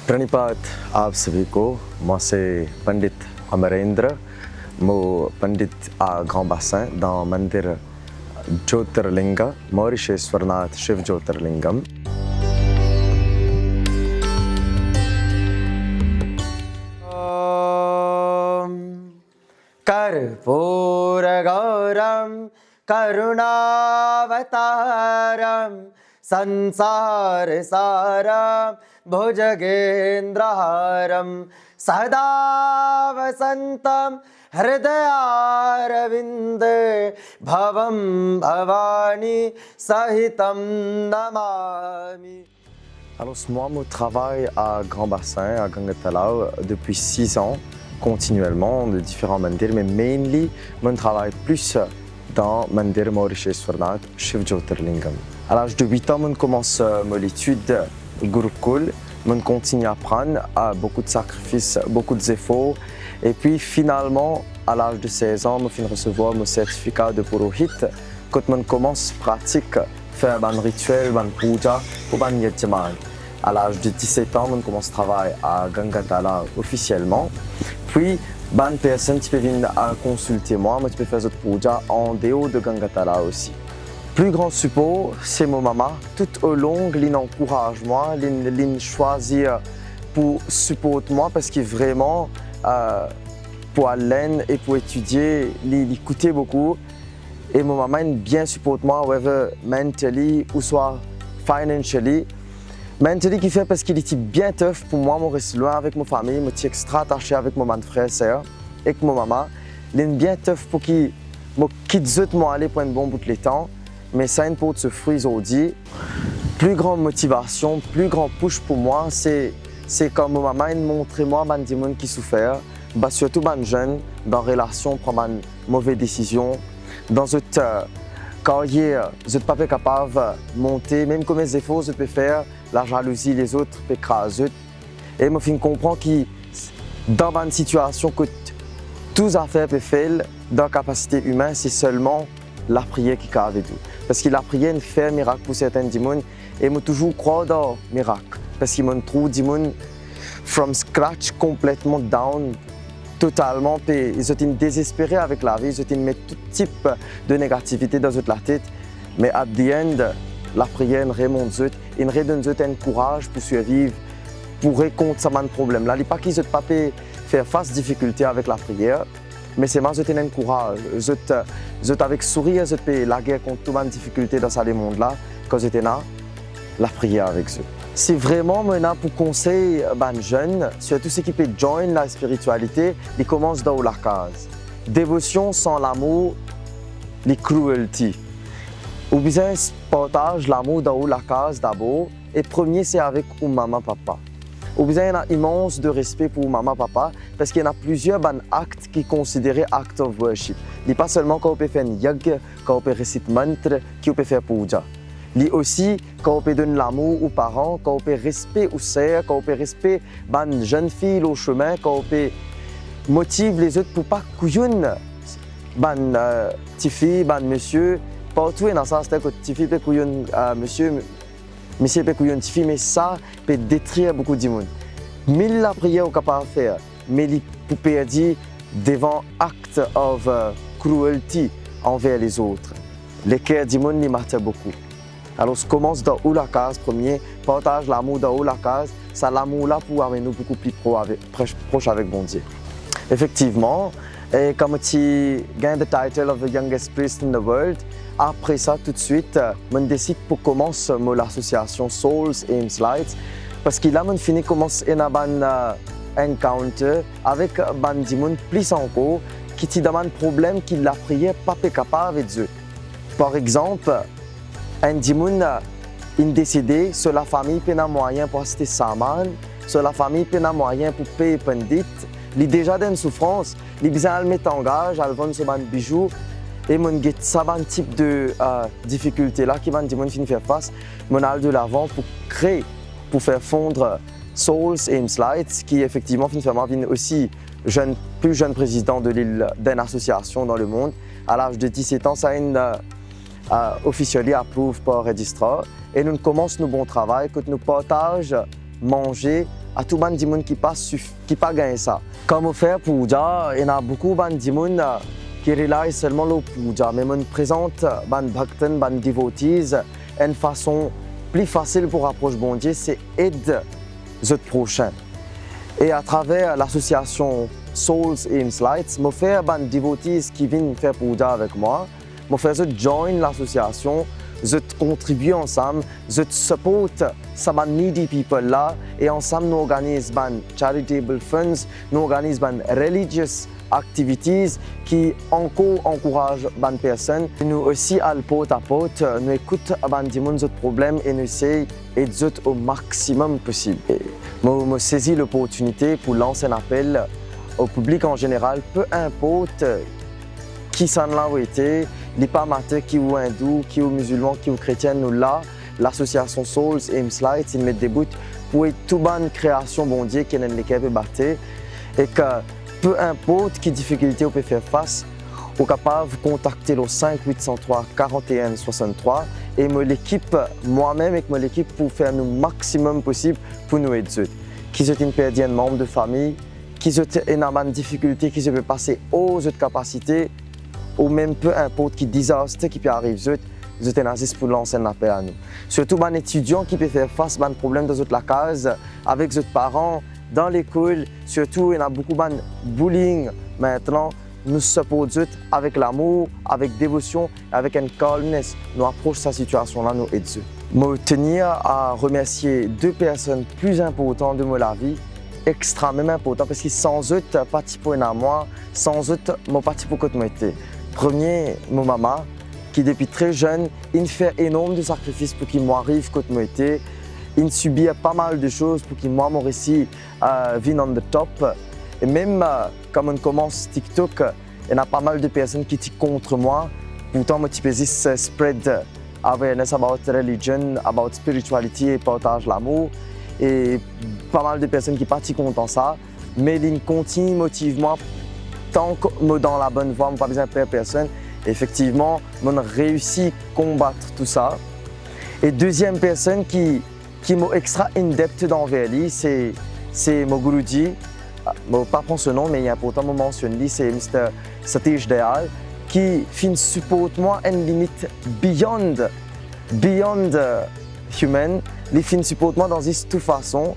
Pranipat आप सभी को, moi c'est Pandit Amarendra, मैं पंडित à Grand Bassin dans मंदिर ज्योतिर्लिंगा मौरीशेश्वरनाथ शिव ज्योतिर्लिंगम। कर्पूरगौरं करुणावतारं संसारसारं भुजगेन्द्रहारं सदा वसन्तं हृदयारविन्दे भवं भवानी सहितं Namami. Alors moi, je travaille à Grand Bassin, à Ganga Talao, depuis 6 ans, continuellement, de différents mandirs, mais mainly, je travaille plus dans Mandir Maurisheshwarnath Shiv Jyotirlingam. À l'âge de 8 ans, je commence mon étude Gurukul, je continue à apprendre, beaucoup de sacrifices, beaucoup d'efforts, et puis finalement, à l'âge de 16 ans, je finis de recevoir mon certificat de Purohit, quand je commence à pratiquer, faire un rituel, une puja ou un yajman. À l'âge de 17 ans, je commence à travailler à Ganga Talao officiellement. Puis, une personne qui peut venir consulter moi, tu peux faire cette puja en dehors de Ganga Talao aussi. Plus grand support, c'est mon maman. Tout au long, elle encourage moi, elle choisit pour supporter moi parce que vraiment, pour aller et pour étudier, elle écoutait beaucoup. Et mon maman bien supporte moi, whether mentally ou soit financially. Mentally qui fait parce qu'il était bien tough pour moi, je reste loin avec ma famille, je suis extra attaché avec mon frère et sœur et avec ma maman. Il est bien tough pour qu'il me quitte moi aller pour un bon bout de temps, mais ça une pour ce fruit aujourd'hui. Plus grande motivation, plus grand push pour moi, c'est quand ma maman montre moi des gens qui souffrent, surtout les jeunes dans relation prendre une mauvaise décision. Dans cette carrière, je ne suis pas capable de monter, même comme mes efforts, je peux faire, la jalousie, les autres peuvent écraser. Et je me comprends que dans une situation que tous affaires peuvent faire, dans la capacité humaine, c'est seulement la prière qui a avec tout. Parce que la prière fait un miracle pour certains démons et je toujours crois dans le miracle. Parce que je trouve des démons from scratch, complètement down. Totalement, ils sont désespérés avec la vie, ils mettent tout type de négativité dans la tête. Mais à the end, la prière remonte, il redonne un courage pour survivre, pour réconcilier ce problème. Là, il n'est pas qu'ils ne peuvent pas faire face aux difficultés avec la prière, mais c'est moi qui un courage. Avec sourire, je peux la guerre contre toutes les difficultés dans ce monde-là, quand j'étais là, la prière avec eux. C'est vraiment maintenant pour conseiller les jeunes, surtout ceux qui peuvent joindre la spiritualité, ils commencent dans la case. Dévotion sans l'amour, les cruelty. Ou bien partage l'amour dans la case d'abord, et premier c'est avec maman papa. Ou bien il y a immense de respect pour maman papa, parce qu'il y a plusieurs actes qui sont considérés actes of worship. Il n'est pas seulement quand on peut faire un yag, quand on peut réciter mantra, qu'on peut faire puja. Lui aussi, quand on peut donner l'amour aux parents, quand on peut respecter aux sœurs, quand on peut respecter les jeunes filles au chemin, quand on peut motiver les autres pour ne pas couillonner les petites filles, les monsieur. Partout dans ça, c'est que les petites filles peuvent couillonner monsieur peut couillonner les petites filles, mais ça peut détruire beaucoup de monde. Mille la prière est capable de faire, mais les poupées dit devant acte of cruelty envers les autres. Les cœurs du monde les marquent beaucoup. Alors, je commence dans la case premier, partage l'amour dans la case, ça l'amour-là pour amener nous beaucoup plus proche avec mon Dieu. Effectivement, et comme tu gagnes le title of the youngest priest in the world, après ça, tout de suite, je décide pour commencer l'association Souls Aims Lights, parce que là, je finis commence un encounter avec des gens plus encore qui te demandent un problème qui la prière pas capable avec Dieu. Par exemple, un démon décidé sur la famille qui a moyen pour acheter saman, sur la famille qui a moyen pour payer pandit, il est déjà dans une souffrance, il a besoin de mettre en gage, de vendre ce bijou, et mon ça un type de difficulté là qui va démon finir faire face, mon al de l'avant pour créer, pour faire fondre Souls Aims Lights, qui effectivement finalement vient aussi plus jeune président de l'île d'une association dans le monde. À l'âge de 17 ans, ça a une officially approved par registrar et nous commençons nos bons travail, que nous partageons manger à tout ban dimoun qui pas gagné ça. Comme on fait puja, il y a beaucoup ban dimoun qui rely seulement le puja, mais on présente ban bhaktan, ban devotees une façon plus facile pour approcher bon Dieu, c'est aider les prochains. Et à travers l'association Souls Ames Lights, je fais des devotees qui viennent faire puja avec moi. Je fais join l'association, je contribue ensemble, je support ces needy people là et ensemble nous organisons des charitable funds, nous organisons des religious activities qui encore encouragent les personnes. Nous aussi, à porte à porte, nous écoutons les problèmes et nous essayons d'aider au maximum possible. Je saisis l'opportunité pour lancer un appel au public en général, peu importe qui s'en a été, les pas matin, qui ou hindou, qui ou musulman, qui ou chrétien, nous là, l'association Souls Ames Lights, ils mettent des bouts pour toute bonne création bon Dieu qui n'est pas capable de battre et que peu importe quelle difficulté on peut faire face, on est capable de contacter le 5803 41 63 et l'équipe, moi-même et l'équipe pour faire le maximum possible pour nous aider. Qui sont une perdue un membre de famille, qui sont une difficulté qui se peut passer aux autres capacités, ou même peu importe quel désastre qui peut arriver, vous êtes nazis pour lancer un appel à nous. Surtout les étudiants qui peuvent faire face à des problèmes dans la case, avec leurs parents, dans l'école, surtout il y a beaucoup de bullying maintenant. Nous supportons avec l'amour, avec dévotion, avec une calmness. Nous approchons cette situation-là, nous aidons. Je tenir à remercier deux personnes plus importantes de ma vie, extrêmement importantes, parce que sans eux, pas pour moi, sans eux, je pas pour moi. Premier, ma maman, qui depuis très jeune, il fait énormément de sacrifices pour qu'il m'arrive comme moi. Il subit pas mal de choses pour qu'il moi réussi vienne on the top. Et même quand on commence TikTok, il y a pas mal de personnes qui sont contre moi. Pourtant, je peux spread awareness about religion, about spirituality et partage l'amour. Et pas mal de personnes qui partent contre ça. Mais ils continuent motive moi tant que je suis dans la bonne voie, je n'ai pas besoin de faire personne. Et effectivement, je réussi à combattre tout ça. Et deuxième personne qui m'a extra in-depth dans VLI, c'est mon Guruji. Je ne vais pas prendre ce nom, mais il est important de mentionner, c'est Mr. Satish Dayal, qui fin support moi une limite beyond human. Il fin support moi dans toute façon.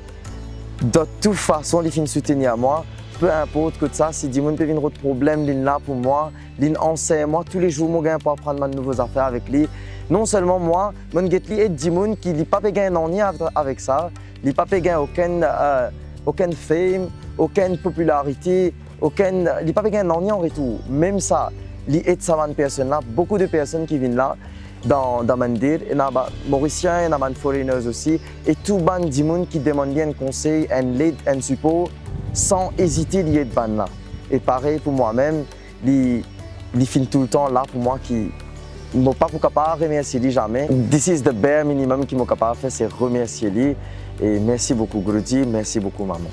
De toute façon, il fin soutenir moi. Peu importe que ça, si Dimon peut venir autre problème, il est là pour moi, il enseigne moi tous les jours, je vais pour apprendre de nouvelles affaires avec lui. Non seulement moi, je vais Dimon qui n'a pas gagné en lien avec ça, il n'a pas gagné aucune fame, aucune popularité, il n'a pas gagné en lien en retour. Même ça, il aide ces personnes-là, beaucoup de personnes qui viennent là dans Mandir, il y a des Mauriciens, il y a des foreigners aussi, et tout le monde qui demande un conseil, un aide, un support, sans hésiter d'y être là. Et pareil pour moi-même, il finit tout le temps là pour moi qui ne m'a pas capable de remercier lui jamais. This is the bare minimum qu'il m'a capable de faire, c'est remercier lui. Et merci beaucoup Guruji, merci beaucoup maman.